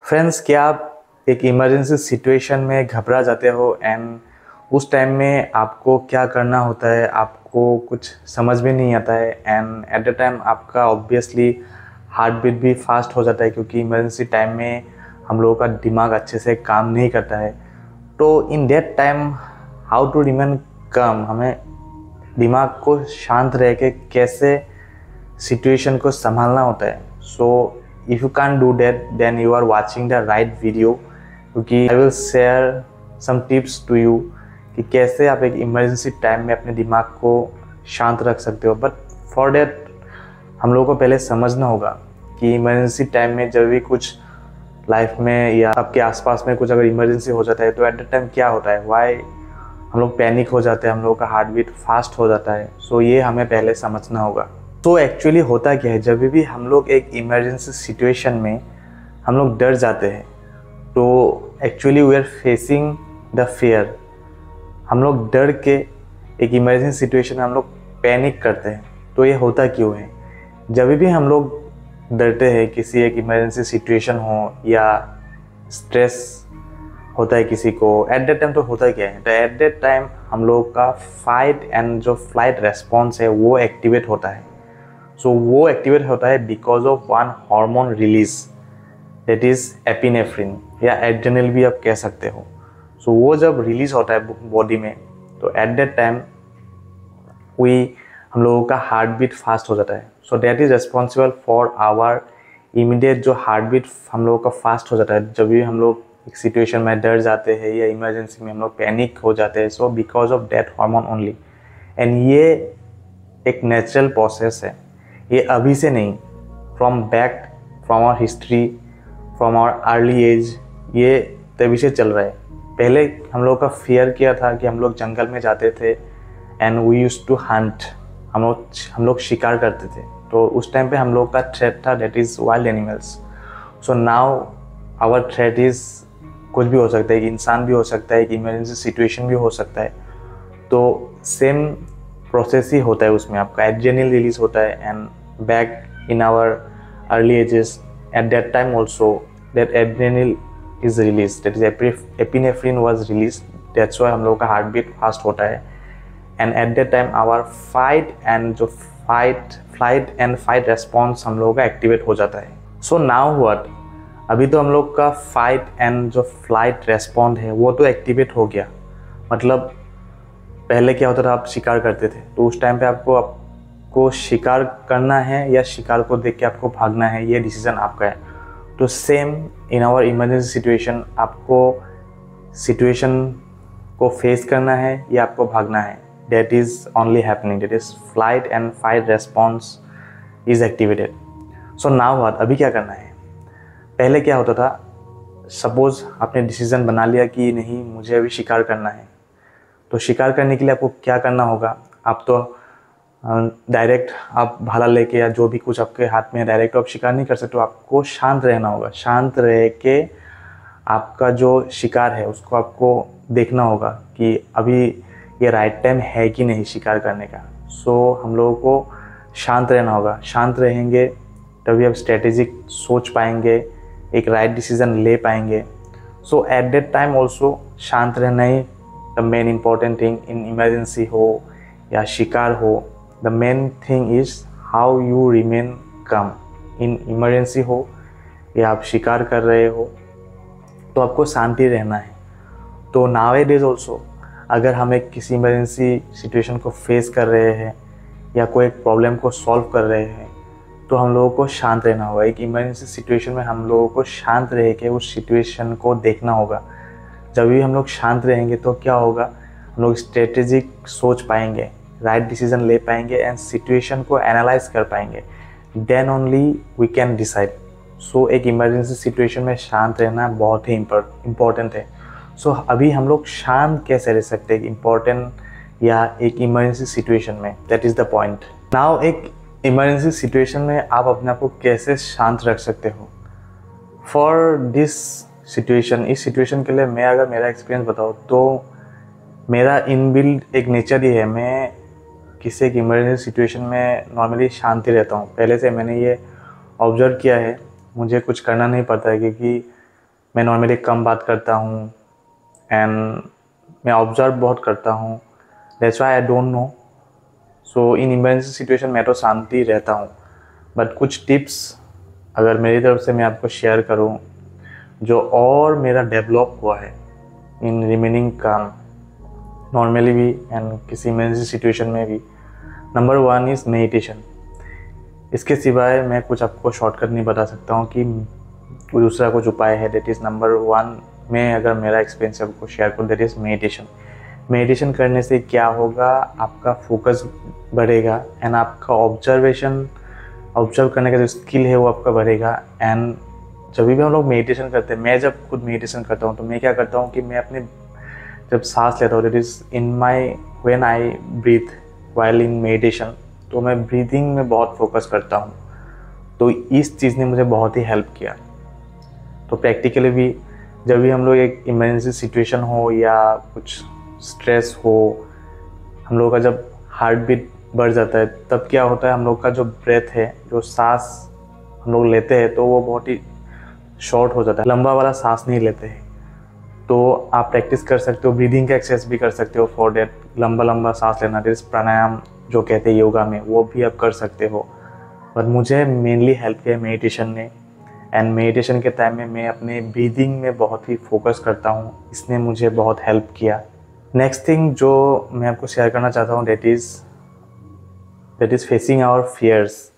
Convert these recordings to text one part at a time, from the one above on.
Friends, क्या आप एक इमरजेंसी सिचुएशन में घबरा जाते हो एंड उस टाइम में आपको क्या करना होता है, आपको कुछ समझ में नहीं आता है एंड एट द टाइम आपका ऑब्वियसली हार्ट बीट भी फास्ट हो जाता है क्योंकि इमरजेंसी टाइम में हम लोगों का दिमाग अच्छे से काम नहीं करता है। तो in that time how to remain calm, हमें दिमाग को शांत रह के कैसे सिचुएशन को संभालना होता है। So if you can do that then you are watching the right video, क्योंकि I will share some tips to you कि कैसे आप एक इमरजेंसी टाइम में अपने दिमाग को शांत रख सकते हो। बट फॉर दैट हम लोगों को पहले समझना होगा कि इमरजेंसी टाइम में जब भी कुछ लाइफ में या आपके आसपास में कुछ अगर इमरजेंसी हो जाता है तो एट द टाइम क्या होता है, वाई हम लोग पैनिक हो जाते हैं, हम लोगों का हार्ट बीट फास्ट हो जाता है। सो ये हमें पहले समझना होगा। तो एक्चुअली होता क्या है, जब भी हम लोग एक इमरजेंसी सिचुएशन में हम लोग डर जाते हैं तो actually we are facing the fear. हम लोग डर के एक इमरजेंसी सिचुएशन में हम लोग पैनिक करते हैं। तो ये होता क्यों है? जब भी हम लोग डरते हैं किसी एक इमरजेंसी सिचुएशन हो या स्ट्रेस होता है किसी को, एट दैट टाइम तो होता क्या है, तो एट दैट टाइम हम लोग का फाइट एंड जो फ्लाइट रेस्पॉन्स है वो एक्टिवेट होता है। सो वो एक्टिवेट होता है because of one hormone release, that is epinephrine या एड्रेनल भी आप कह सकते हो। सो वो जब रिलीज होता है बॉडी में तो एट दैट टाइम हम लोगों का हार्ट बीट फास्ट हो जाता है। So that is responsible for our immediate जो हार्ट बीट हम लोगों का फास्ट हो जाता है जब भी हम लोग एक सिचुएशन में डर जाते हैं या इमरजेंसी में हम लोग पैनिक हो जाते हैं। So because of that hormone only. And ये एक नेचुरल प्रोसेस है, ये अभी से नहीं, from our history, from our early age ये तभी से चल रहा है। पहले हम लोग का फियर क्या था कि हम लोग जंगल में जाते थे and we used to hunt, हम लोग शिकार करते थे। तो उस टाइम पे हम लोग का थ्रेट था that is wild animals. So now our threat is कुछ भी हो सकता है, एक इंसान भी हो सकता है, एक इमरजेंसी सिचुएशन भी हो सकता है। तो सेम प्रोसेस ही होता है उसमें, आपका एड्रेनल रिलीज होता है and back in our early ages at that time also that adrenal is release, that is epinephrine was release, that's why हम लोगों का हार्ट बीट फास्ट होता है। And at that time our fight and जो flight and fight response हम लोगों का activate हो जाता है। सो नाउ व्हाट, अभी तो हम लोग का फाइट एंड जो फ्लाइट रेस्पॉन्ड है वो तो एक्टिवेट हो गया। मतलब पहले क्या होता था, आप शिकार करते थे तो उस टाइम पे आपको शिकार करना है या शिकार को देख के आपको भागना है, ये डिसीजन आपका है। तो same in our emergency situation, आपको सिचुएशन को फेस करना है या आपको भागना है, that is only happening, that is flight and fight response is activated. So now what, अभी क्या करना है? पहले क्या होता था, सपोज़ आपने डिसीज़न बना लिया कि नहीं मुझे अभी शिकार करना है, तो शिकार करने के लिए आपको क्या करना होगा? आप तो डायरेक्ट आप भाला लेके या जो भी कुछ आपके हाथ में है डायरेक्ट आप शिकार नहीं कर सकते। तो आपको शांत रहना होगा, शांत रह के आपका जो शिकार है उसको आपको देखना होगा कि अभी ये राइट टाइम है कि नहीं शिकार करने का। सो हम लोगों को शांत रहना होगा, शांत रहेंगे तभी आप स्ट्रेटेजिक सोच पाएंगे, एक राइट डिसीज़न ले पाएंगे। So at that time also शांत रहना ही the main important thing, in emergency हो या शिकार हो, the main thing is how you remain calm. In emergency हो या आप शिकार कर रहे हो तो आपको शांति रहना है। तो नाउ-ए-डेज ऑल्सो अगर हम एक किसी इमरजेंसी सिचुएशन को फेस कर रहे हैं या कोई एक प्रॉब्लम को सॉल्व कर रहे हैं तो हम लोगों को शांत रहना होगा। एक इमरजेंसी सिचुएशन में हम लोगों को शांत रह के उस सिचुएशन को देखना होगा। जब भी हम लोग शांत रहेंगे तो क्या होगा, हम लोग स्ट्रेटेजिक सोच पाएंगे, राइट डिसीजन ले पाएंगे एंड सिचुएशन को एनालाइज कर पाएंगे। Then only we can decide. So एक इमरजेंसी सिचुएशन में शांत रहना बहुत ही इम्पोर्टेंट है। सो अभी हम लोग शांत कैसे रह सकते हैं इम्पोर्टेंट या एक इमरजेंसी सिचुएशन में, that is the point. Now एक इमरजेंसी सिचुएशन में आप अपने आप को कैसे शांत रख सकते हो? फॉर दिस सिचुएशन, इस सिचुएशन के लिए मैं अगर मेरा एक्सपीरियंस बताऊँ तो मेरा इनबिल्ट एक नेचर ही है, मैं किसी एक इमरजेंसी सिचुएशन में नॉर्मली शांति रहता हूँ। पहले से मैंने ये ऑब्जर्व किया है, मुझे कुछ करना नहीं पड़ता है क्योंकि मैं नॉर्मली कम बात करता हूँ एंड मैं ऑब्जर्व बहुत करता हूँ, that's why I don't know. So in emergency situation मैं तो शांति रहता हूँ, बट कुछ टिप्स अगर मेरी तरफ से मैं आपको शेयर करूँ जो और मेरा डेवलप हुआ है इन रिमेनिंग काम नॉर्मली भी एंड किसी इमरजेंसी सिचुएशन में भी। Number 1 is meditation. इसके सिवाय मैं कुछ आपको शॉर्टकट नहीं बता सकता हूँ कि कोई दूसरा कुछ उपाय है। दैट इज़ नंबर 1 में अगर मेरा एक्सपीरियंस आपको शेयर करूँ, दैट इज़ मेडिटेशन। मेडिटेशन करने से क्या होगा, आपका फोकस बढ़ेगा एंड आपका ऑब्जर्व करने का जो स्किल है वो आपका बढ़ेगा। एंड जब भी हम लोग मेडिटेशन करते हैं, मैं जब खुद मेडिटेशन करता हूँ तो मैं क्या करता हूँ कि मैं अपने जब सांस लेता हूँ, that is in my when I breathe while in meditation, तो मैं ब्रीदिंग में बहुत फोकस करता हूँ। तो इस चीज़ ने मुझे बहुत ही हेल्प किया। तो प्रैक्टिकली भी जब भी हम लोग एक इमरजेंसी सिचुएशन हो या कुछ स्ट्रेस हो, हम लोगों का जब हार्ट बीट बढ़ जाता है, तब क्या होता है, हम लोग का जो ब्रेथ है, जो सांस हम लोग लेते हैं, तो वो बहुत ही शॉर्ट हो जाता है, लंबा वाला सांस नहीं लेते हैं। तो आप प्रैक्टिस कर सकते हो, ब्रीदिंग का एक्सरसाइज भी कर सकते हो फॉर डेट, लंबा सांस लेना, जैसे प्राणायाम जो कहते हैं योगा में, वो भी आप कर सकते हो। पर मुझे मेनली हेल्प किया मेडिटेशन ने, एंड मेडिटेशन के टाइम में मैं अपने ब्रीदिंग में बहुत ही फोकस करता हूँ, इसने मुझे बहुत हेल्प किया। नेक्स्ट थिंग जो मैं आपको शेयर करना चाहता हूँ, that is facing our fears.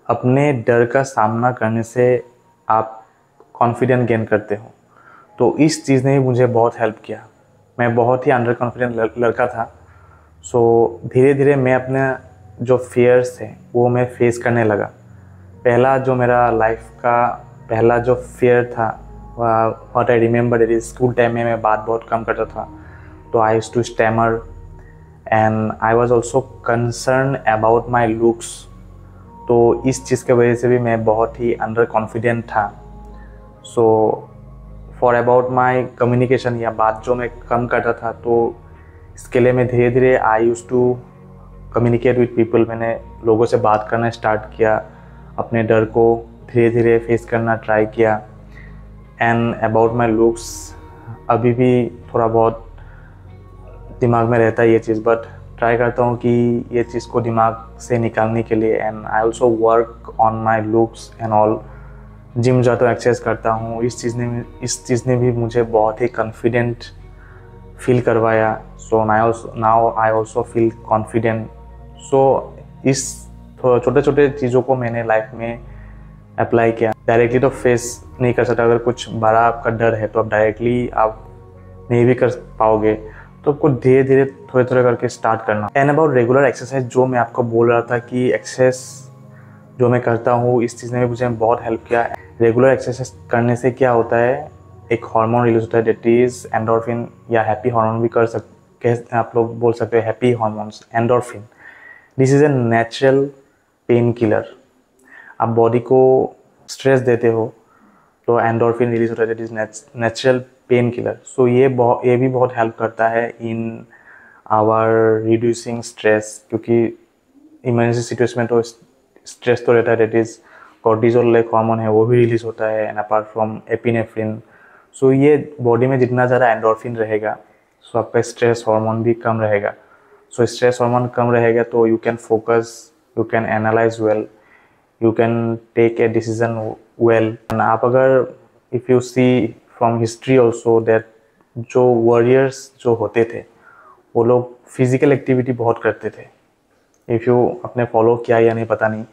अपने डर का सामना करने से आप कॉन्फिडेंस गेन करते हो। तो इस चीज़ ने भी मुझे बहुत हेल्प किया। मैं बहुत ही अंडर कॉन्फिडेंट लड़का था। सो धीरे धीरे मैं अपने जो फियर्स थे वो मैं फेस करने लगा। पहला जो मेरा लाइफ का पहला जो फियर था, what I remember it is, school time में मैं बात बहुत कम करता था, तो I used to stammer and I was also concern about my looks. तो इस चीज़ की वजह से भी मैं बहुत ही अंडर कॉन्फिडेंट था। So for about my communication, या बात जो मैं कम करता था, तो इसके लिए मैं धीरे धीरे I use to communicate with people. मैंने लोगों से बात करना स्टार्ट किया, अपने डर को धीरे धीरे फेस करना ट्राई किया। एंड अबाउट माई लुक्स, अभी भी थोड़ा बहुत दिमाग में रहता है ये चीज़, बट ट्राई करता हूँ कि ये चीज़ को दिमाग से निकालने के लिए। And I also work on my looks and all. Gym जाता हूँ, एक्सरसाइज करता हूँ। इस चीज़ ने भी मुझे बहुत ही कॉन्फिडेंट फील करवाया। So now I also feel confident. So इस छोटे छोटे चीज़ों को मैंने लाइफ में अप्लाई किया। डायरेक्टली तो फेस नहीं कर सकता, अगर कुछ बड़ा आपका डर है तो आप डायरेक्टली आप नहीं भी कर पाओगे, तो आपको धीरे धीरे थोड़े थोड़े करके स्टार्ट करना। एंड अबाउट रेगुलर एक्सरसाइज, जो मैं आपको बोल रहा था कि एक्सरसाइज जो मैं करता हूँ, इस चीज़ ने भी मुझे बहुत हेल्प किया। रेगुलर एक्सरसाइज करने से क्या होता है, एक हार्मोन रिलीज होता है, दैट इज़ एंडोर्फिन, या हैप्पी हार्मोन भी आप लोग बोल सकते हो, happy hormones, endorphin. This is a natural painkiller. आप बॉडी को स्ट्रेस देते हो तो एंडोर्फिन रिलीज होता है, that is natural painkiller. So ये भी बहुत हेल्प करता है इन आवर रिड्यूसिंग स्ट्रेस, क्योंकि इमरजेंसी सिचुएशन में तो स्ट्रेस तो रहता है, दैट इज़ कॉर्टिजोल एक हार्मोन है, वो भी रिलीज होता है, एंड अपार्ट फ्रॉम एपिनेफ्रिन। सो ये बॉडी में जितना ज़्यादा एंडोर्फिन रहेगा, सो आपका स्ट्रेस हार्मोन भी कम रहेगा। सो स्ट्रेस हार्मोन कम रहेगा तो you can focus, you can analyse well, you can take a decision well. And आप अगर if you see from history also, that जो वॉरियर्स जो होते थे वो लोग फिजिकल एक्टिविटी बहुत करते थे। इफ़ यू आपने फॉलो किया या नहीं पता नहीं,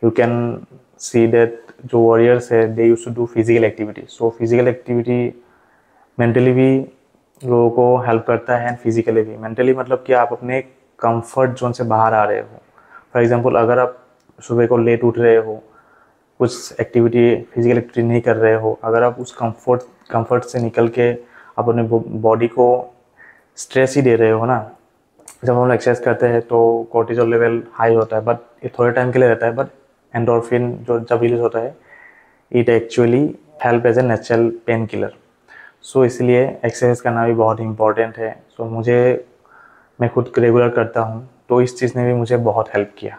यू कैन सी दैट जो वॉरियर्स है, they used to do physical activity. So physical activity mentally भी लोगों को हेल्प करता है एंड फिजिकली भी। मेंटली मतलब कि आप अपने कंफर्ट जोन से बाहर आ रहे हो। फॉर एग्जांपल, अगर आप सुबह को लेट उठ रहे हो, कुछ एक्टिविटी फिजिकल एक्टिविटी नहीं कर रहे हो, अगर आप उस कंफर्ट से निकल के आप अपने बॉडी को स्ट्रेस ही दे रहे हो ना। जब हम लोग एक्सरसाइज करते हैं तो कोर्टिजोल लेवल हाई होता है, बट ये थोड़े टाइम के लिए रहता है, बट एंडोर्फिन जो जब रिलीज होता है, it actually help as a natural painkiller. So इसलिए एक्सरसाइज करना भी बहुत इंपॉर्टेंट है। सो मैं खुद रेगुलर करता हूँ, तो इस चीज़ ने भी मुझे बहुत हेल्प किया।